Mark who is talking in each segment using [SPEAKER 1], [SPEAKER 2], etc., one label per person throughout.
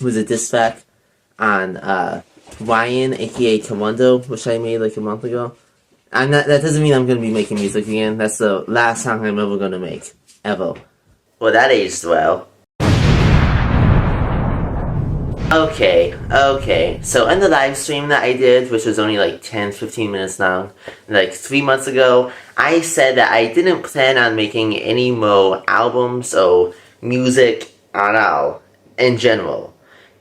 [SPEAKER 1] was a diss track on Ryan, aka Tamundo, which I made like a month ago. And that doesn't mean I'm gonna be making music again. That's the last song I'm ever gonna make. Ever. Well, that aged well. Okay. So in the live stream that I did, which was only like 10-15 minutes long, like 3 months ago, I said that I didn't plan on making any more albums or music at all, in general.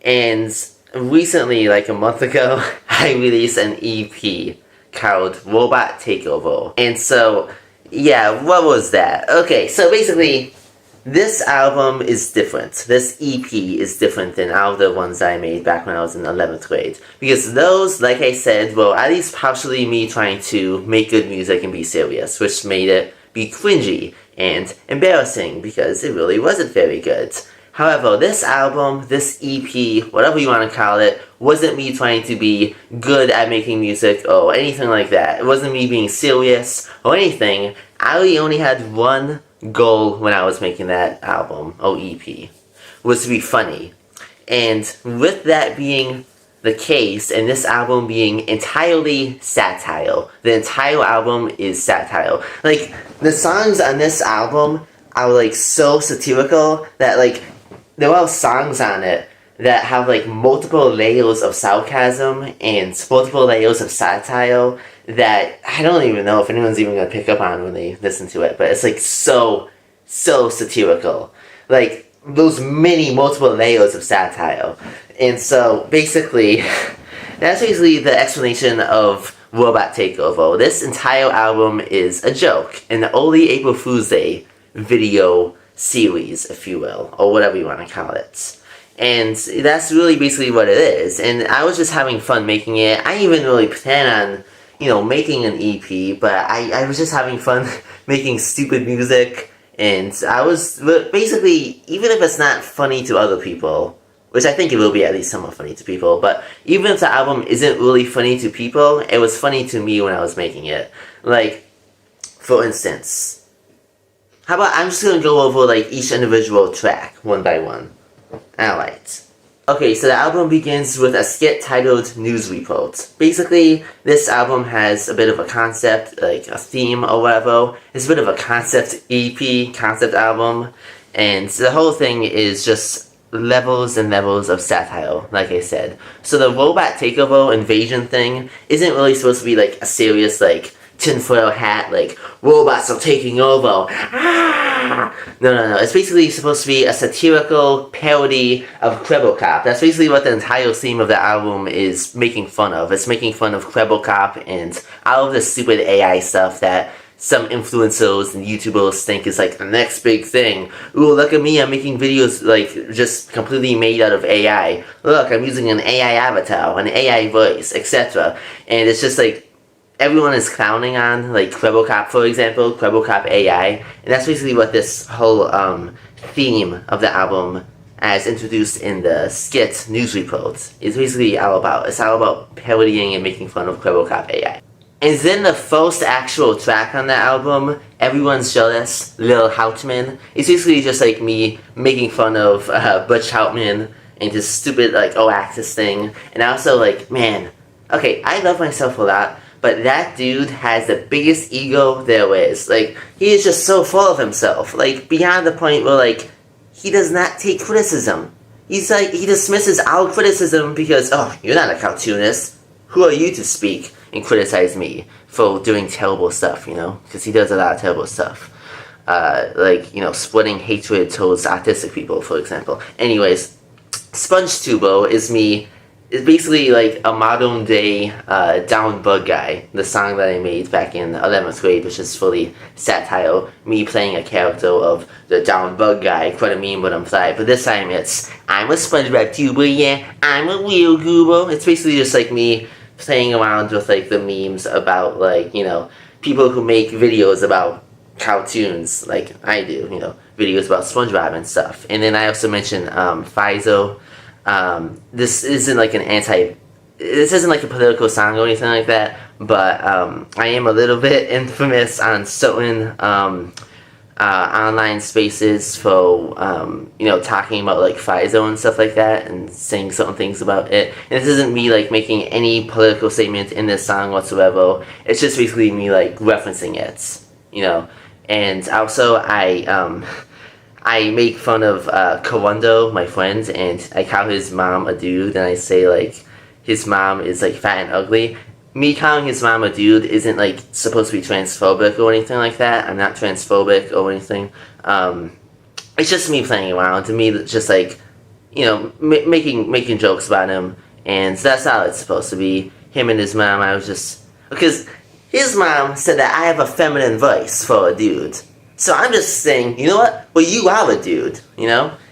[SPEAKER 1] And recently, like a month ago, I released an EP called Robot Takeover. And so, yeah, what was that? Okay, so basically, this album is different. This EP is different than all the ones I made back when I was in 11th grade. Because those, like I said, were at least partially me trying to make good music and be serious, which made it be cringy and embarrassing because it really wasn't very good. However, this album, this EP, whatever you want to call it, wasn't me trying to be good at making music or anything like that. It wasn't me being serious or anything. I really only had one goal when I was making that album, or EP, was to be funny. And with that being the case, and this album being entirely satire, the entire album is satire. Like, the songs on this album are like so satirical that like, there are songs on it that have like multiple layers of sarcasm and multiple layers of satire that I don't even know if anyone's even gonna pick up on when they listen to it, but it's like so satirical. Like those many multiple layers of satire. And so basically, that's basically the explanation of Robot Takeover. This entire album is a joke, an early April Fool's Day video series, if you will, or whatever you want to call it. And that's really basically what it is. And I was just having fun making it. I didn't even really plan on, making an EP, but I was just having fun making stupid music. And I was basically, even if it's not funny to other people, which I think it will be at least somewhat funny to people, but even if the album isn't really funny to people, it was funny to me when I was making it. Like, for instance, how about I'm just gonna go over like each individual track one by one. Alright. Okay, so the album begins with a skit titled News Report. Basically, this album has a bit of a concept, like a theme or whatever. It's a bit of a concept EP, concept album, and the whole thing is just levels and levels of satire, like I said. So the Robot Takeover invasion thing isn't really supposed to be like a serious, like, tinfoil hat, like, robots are taking over. Ah! No. It's basically supposed to be a satirical parody of Cop. That's basically what the entire theme of the album is making fun of. It's making fun of Cop and all of the stupid AI stuff that some influencers and YouTubers think is like the next big thing. Ooh, look at me, I'm making videos like just completely made out of AI. Look, I'm using an AI avatar, an AI voice, etc. And it's just like, everyone is clowning on, like, Cop, for example, Cop AI, and that's basically what this whole theme of the album, as introduced in the skit News Report, is basically all about. It's all about parodying and making fun of Cop AI. And then the first actual track on the album, Everyone's Jealous, Lil Houtman, it's basically just like me making fun of Butch Houtman and his stupid, like, Oaxis thing, and also, like, man, okay, I love myself a lot, but that dude has the biggest ego there is. Like, he is just so full of himself. Like, beyond the point where, like, he does not take criticism. He's like, he dismisses all criticism because, oh, you're not a cartoonist. Who are you to speak and criticize me for doing terrible stuff, Because he does a lot of terrible stuff. Like, spreading hatred towards autistic people, for example. Anyways, SpongeTuber is me. It's basically like a modern day Down Bug Guy, the song that I made back in 11th grade, which is fully satire, me playing a character of the Down Bug Guy, quite a meme but I'm fly, but this time it's, I'm a SpongeBob tuber, yeah, I'm a real goober. It's basically just like me playing around with like the memes about like, people who make videos about cartoons, like I do, videos about SpongeBob and stuff. And then I also mentioned Pfizer. This isn't like this isn't like a political song or anything like that, but I am a little bit infamous on certain online spaces for talking about like FISO and stuff like that and saying certain things about it. And this isn't me like making any political statement in this song whatsoever. It's just basically me like referencing it, And also I make fun of Kawando, my friend, and I call his mom a dude, and I say like his mom is like fat and ugly. Me calling his mom a dude isn't like supposed to be transphobic or anything like that. I'm not transphobic or anything. It's just me playing around. To me, it's just like making jokes about him, and that's how it's supposed to be. Him and his mom. I was just because his mom said that I have a feminine voice for a dude. So I'm just saying, you know what? Well, you are a dude,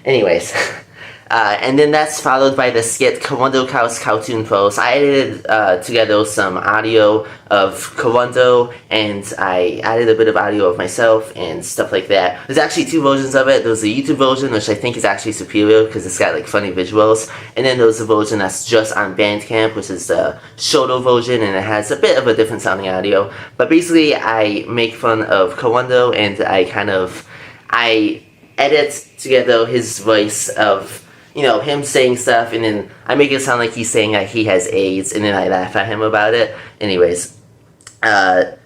[SPEAKER 1] Anyways. And then that's followed by the skit Kawando Cow's Cartoon Post. I edited together some audio of Kawando, and I added a bit of audio of myself and stuff like that. There's actually two versions of it. There's the YouTube version, which I think is actually superior because it's got like funny visuals. And then there's the version that's just on Bandcamp, which is the shorter version, and it has a bit of a different sounding audio. But basically, I make fun of Kawando, and I edit together his voice of him saying stuff, and then I make it sound like he's saying that he has AIDS, and then I laugh at him about it. Anyways, then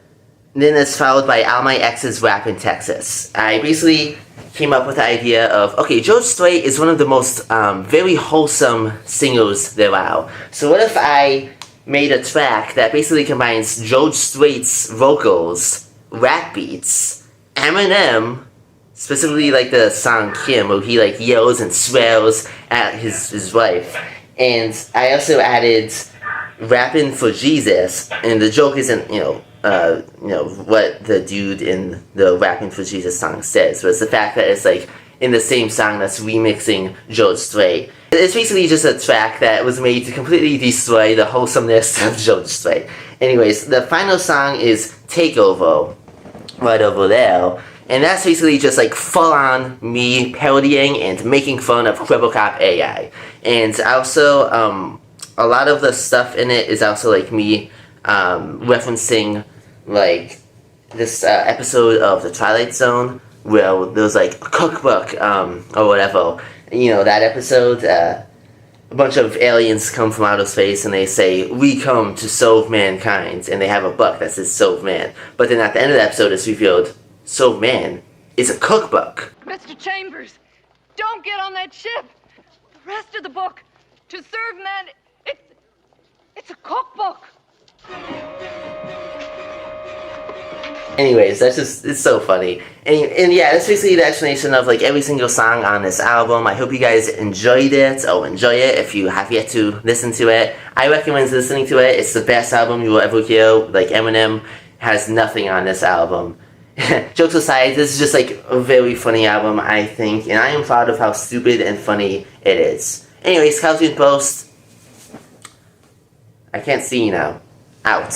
[SPEAKER 1] it's followed by All My Exes Rap in Texas. I basically came up with the idea of, okay, George Strait is one of the most very wholesome singers there are. So what if I made a track that basically combines George Strait's vocals, rap beats, Eminem, specifically like the song Kim, where he like yells and swears at his wife. And I also added Rappin' for Jesus, and the joke isn't, what the dude in the Rappin' for Jesus song says, but it's the fact that it's like in the same song that's remixing George Strait. It's basically just a track that was made to completely destroy the wholesomeness of George Strait. Anyways, the final song is TAKEOVER, right over there. And that's basically just like full-on me parodying and making fun of Cop AI. And also, a lot of the stuff in it is also like me referencing like this episode of The Twilight Zone where there's like a cookbook or whatever. That episode, a bunch of aliens come from outer space and they say, "We come to serve mankind," and they have a book that says "Serve Man." But then at the end of the episode it's revealed, "So man, it's a cookbook."
[SPEAKER 2] Mr. Chambers, don't get on that ship. The rest of the book, "To Serve Man," it's a cookbook.
[SPEAKER 1] Anyways, it's so funny. And yeah, that's basically the explanation of like every single song on this album. I hope you guys enjoyed it, or enjoy it if you have yet to listen to it. I recommend listening to it. It's the best album you will ever hear. Like, Eminem has nothing on this album. Jokes aside, this is just like a very funny album, I think, and I am proud of how stupid and funny it is. Anyways, Cartoon Post. I can't see you now. Out.